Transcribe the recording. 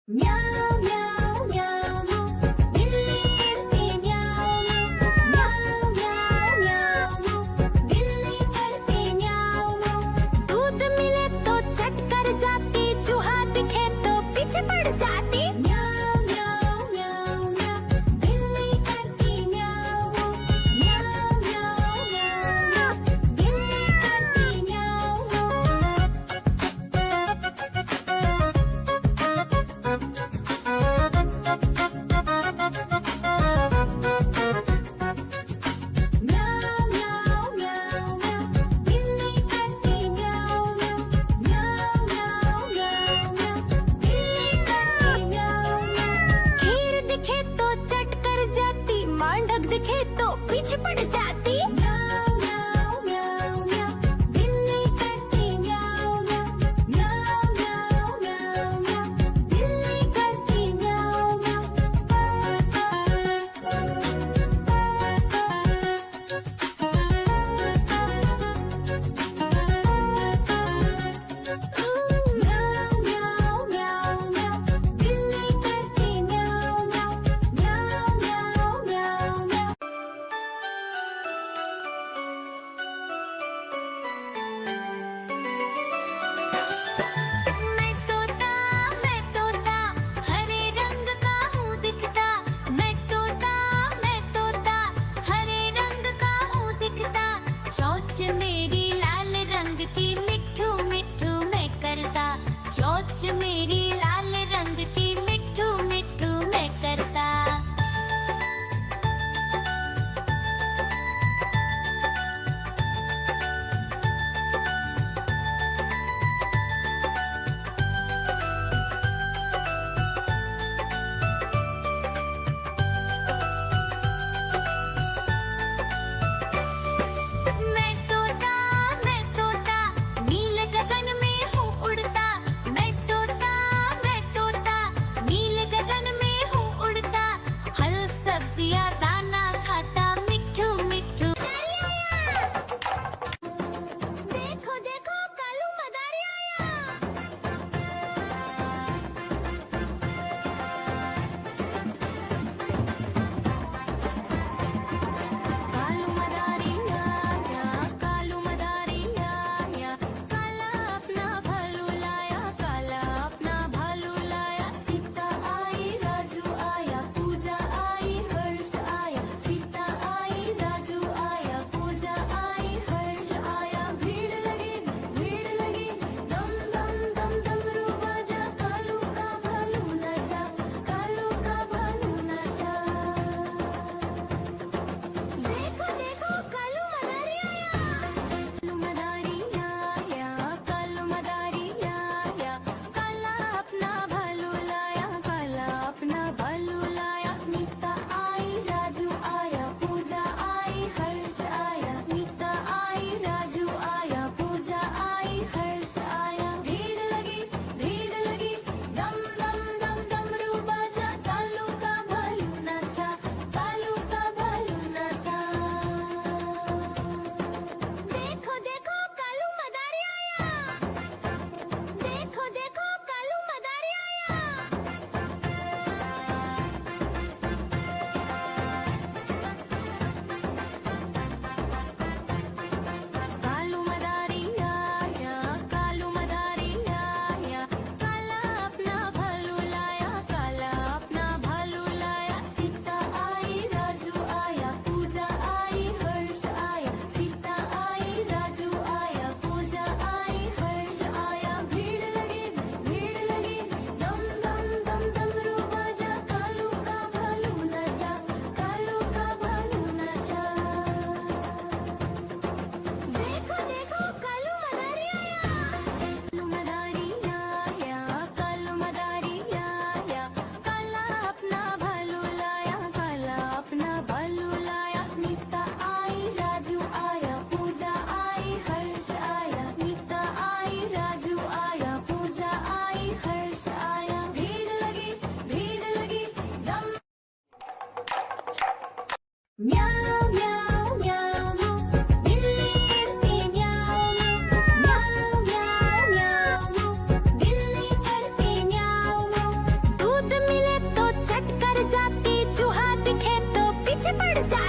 म्याऊं म्याऊं म्याऊं बिल्ली करती म्याऊं म्याऊं म्याऊं म्याऊं बिल्ली करती म्याऊं। दूध मिले तो चट कर जाती, चूहा दिखे तो पीछे पड़ जाती। म्याऊं म्याऊं म्याऊं म्याऊं बिल्ली करती म्याऊं म्याऊं म्याऊं म्याऊं बिल्ली करती म्याऊं। म्याऊं म्याऊं म्याऊं म्याऊं बिल्ली करती म्याऊं म्याऊं म्याऊं म्याऊं म्याऊं बिल्ली करती म्याऊं। खीर दिखे तो चट कर जाती, मांडक दिखे तो पीछे पड़ जाती। म्याऊं म्याऊं म्याऊं म्याऊं बिल्ली करती म्याऊं म्याऊं म्याऊं म्याऊं म्याऊं म्याऊं बिल्ली करती म्याऊं म्याऊं म्याऊं म्याऊं म्याऊं बिल्ली करती म्याऊं म्याऊं म्याऊं म्याऊं म्याऊं म्याऊं। मैं तोता हरे रंग का हूँ दिखता। मैं तोता हरे रंग का हूँ दिखता। चोंच मेरी लाल रंग की मिट्ठू मिट्ठू मैं करता। चोंच मेरी लाल रंग की मिट्ठू मिट्ठू मैं करता। मैं तोता नील गगन में हूँ उड़ता। मैं तोता नील गगन में हूँ उड़ता। फल सब्जियाँ दाना खाता, मिट्ठू मिट्ठू। देखो देखो कालू मदारी आया। कालू मदारी आया, कालू मदारी आया। काला अपना भालू लाया, काला अपना भालू लाया। सीता आई राजू आया, पूजा आई हर्ष आया। सीता आई राजू आया, पूजा आई हर्ष आया। भीड़ लगी दम दम दम डमरू बाजा। कालू का भालू नाचा, कालू का भालू नाचा। देखो देखो कालू मदारी आया। कालू मदारी आया, कालू मदारी आया। काला अपना भालू लाया, काला अपना भालू लाया। नीता आई राजू आया, पूजा आई हर्ष आया। नीता आई राजू आया, पूजा आई हर्ष आया। भीड़ लगी दम दम दम डमरू बाजा। कालू का भालू नाचा, कालू का भालू नाचा। देखो देखो कालू मदारी आया। देखो देखो कालू मदारी आया। कालू मदारी आया, कालू मदारी आया। काला अपना भालू लाया, काला अपना भालू लाया। सीता आई राजू आया, पूजा आई हर्ष आया। सीता आई राजू आया, पूजा आई हर्ष आया। भीड़ लगी दम दम दम डमरू बाजा। कालू का भालू नाचा, कालू का भालू नाचा। देखो देखो कालू मदारी आया। कालू मदारी आया, कालू मदारी आया। काला अपना भालू लाया, काला अपना भालू लाया। नीता आई राजू आया, पूजा आई हर्ष आया। नीता आई राजू आया, पूजा आई हर्ष आया। भीड़ लगी दम। म्याऊं म्याऊं म्याऊं बिल्ली करती म्याऊं म्याऊं म्याऊं म्याऊं बिल्ली करती म्याऊं। पड़ जा